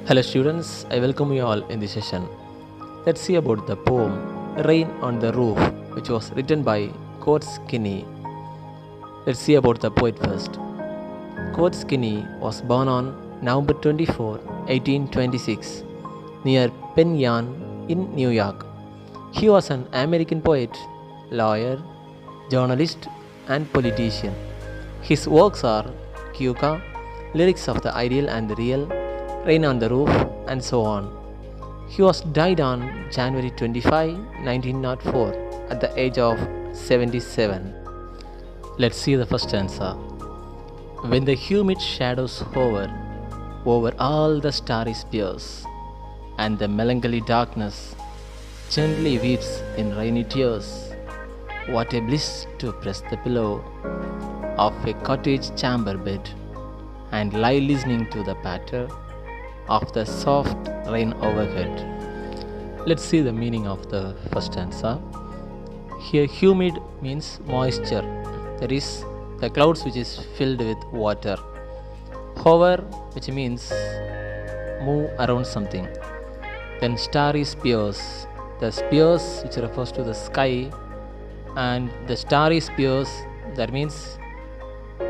Hello students, I welcome you all in this session. Let's see about the poem Rain on the Roof, which was written by Coates Kinney. Let's see about the poet first. Coates Kinney was born on November 24, 1826, near Penn Yan in New York. He was an American poet, lawyer, journalist, and politician. His works are Kyuka, Lyrics of the Ideal and the Real, Rain on the Roof, and so on. He was died on January 25, 1904, at the age of 77. Let's see the first stanza. When the humid shadows hover over all the starry spheres, and the melancholy darkness gently weeps in rainy tears, what a bliss to press the pillow of a cottage chamber bed and lie listening to the patter of the soft rain overhead. Let's see the meaning of the first stanza. Here, humid means moisture, that is, the clouds which is filled with water. Hover, which means move around something. Then starry spheres, the spheres which refers to the sky, and the starry spheres, that means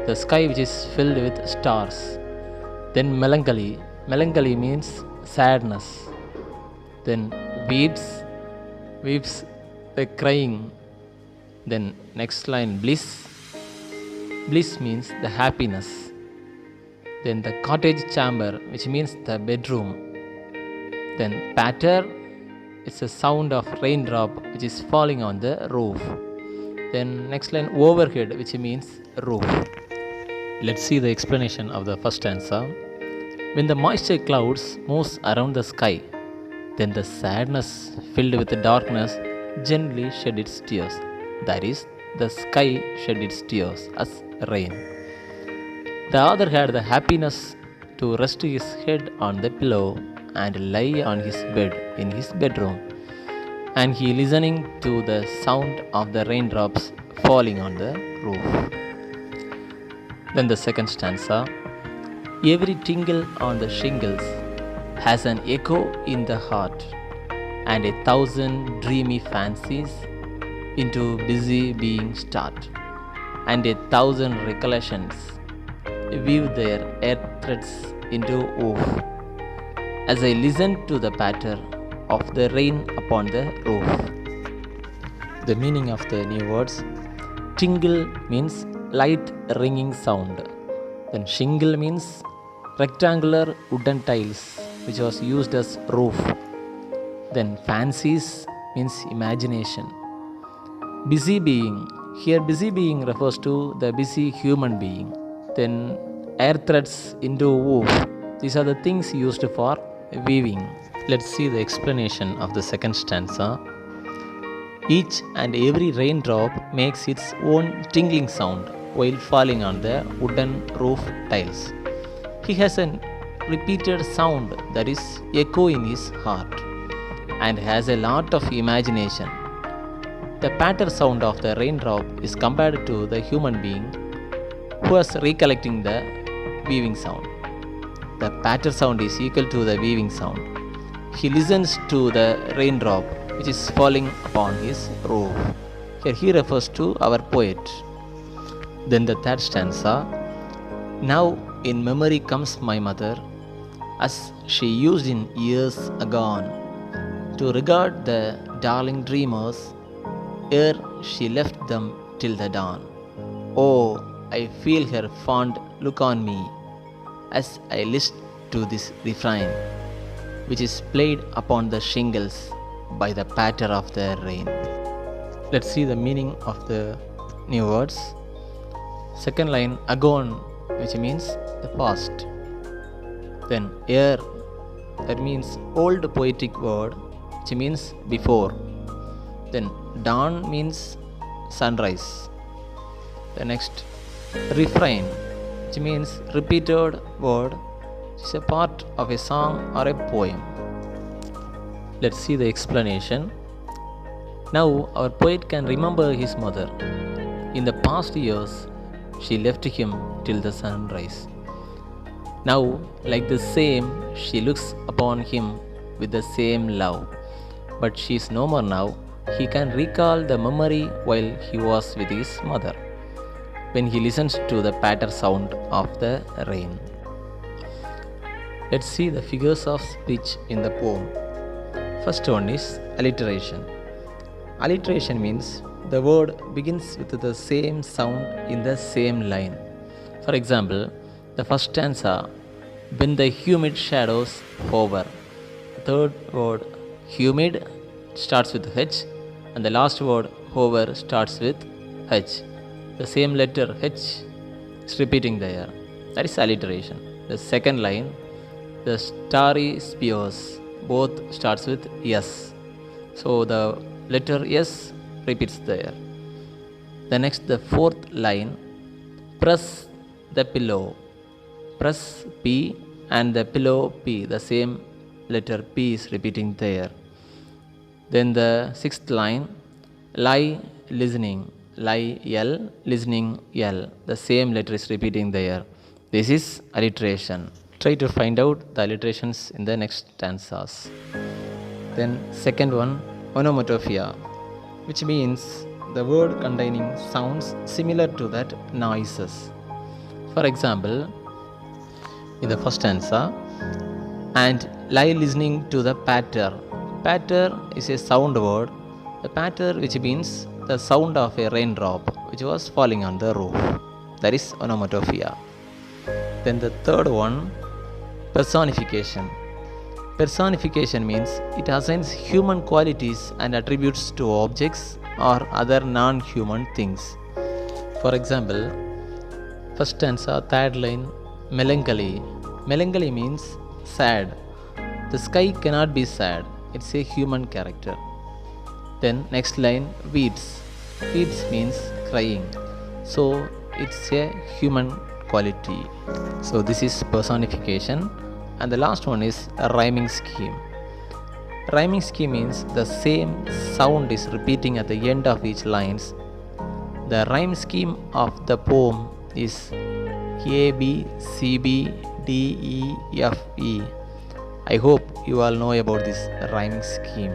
the sky which is filled with stars. Then melancholy. Melancholy means sadness. Then weeps the crying. Then next line bliss. Bliss means the happiness. Then the cottage chamber, which means the bedroom. Then patter, it's a sound of raindrop which is falling on the roof. Then next line overhead, which means roof. Let's see the explanation of the first stanza. When the moisture clouds moves around the sky, then the sadness filled with the darkness gently shed its tears. That is, the sky shed its tears as rain. The author had the happiness to rest his head on the pillow and lie on his bed in his bedroom, and he listening to the sound of the raindrops falling on the roof. Then the second stanza. Every tingle on the shingles has an echo in the heart, and 1,000 dreamy fancies into busy being start, and 1,000 recollections weave their earth threads into woof. As I listen to the patter of the rain upon the roof. The meaning of the new words. Tingle means light ringing sound. Then shingle means rectangular wooden tiles which was used as roof. Then fancies means imagination. Busy being. Here busy being refers to the busy human being. Then air threads into woof. These are the things used for weaving. Let's see the explanation of the second stanza. Each and every raindrop makes its own tingling sound while falling on the wooden roof tiles. He has a repeated sound, that is, echo in his heart, and has a lot of imagination. The patter sound of the raindrop is compared to the human being who is recollecting the weaving sound. The patter sound is equal to the weaving sound. He listens to the raindrop which is falling upon his roof. Here he refers to our poet. Then the third stanza. Now in memory comes my mother, as she used in years agone, to regard the darling dreamers ere she left them till the dawn. Oh, I feel her fond look on me as I list to this refrain, which is played upon the shingles by the patter of the rain. Let's see the meaning of the new words. Second line, agone, which means the past. Then ere, that means old poetic word, which means before. Then dawn means sunrise. The next, refrain, which means repeated word, which is a part of a song or a poem. Let's see the explanation. Now our poet can remember his mother. In the past years, she left him till the sunrise. Now, like the same, she looks upon him with the same love. But she is no more now. He can recall the memory while he was with his mother, when he listens to the patter sound of the rain. Let's see the figures of speech in the poem. First one is alliteration. Alliteration means the word begins with the same sound in the same line. For example, the first stanza, when the humid shadows hover. The third word, humid, starts with H, and the last word, hover, starts with H. The same letter H is repeating there. That is alliteration. The second line, the starry spears, both starts with S. So the letter S repeats there. The next, the fourth line, press the pillow. Press P and the pillow P, the same letter P is repeating there. Then the sixth line, lie listening. Lie L, listening L, the same letter is repeating there. This is alliteration. Try to find out the alliterations in the next stanzas. Then second one, onomatopoeia, which means the word containing sounds similar to that noises. For example, in the first stanza, and lie listening to the patter. Patter is a sound word. The patter, which means the sound of a raindrop which was falling on the roof. That is onomatopoeia. Then the third one, personification. Personification means it assigns human qualities and attributes to objects or other non-human things. For example, first stanza, third line, melancholy. Melancholy means sad. The sky cannot be sad. It's a human character. Then next line, weeps. Weeps means crying. So it's a human quality. So this is personification. And the last one is a rhyming scheme. Rhyming scheme means the same sound is repeating at the end of each lines. The rhyme scheme of the poem is A, B, C, B, D, E, F, E. I hope you all know about this rhyming scheme.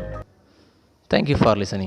Thank you for listening.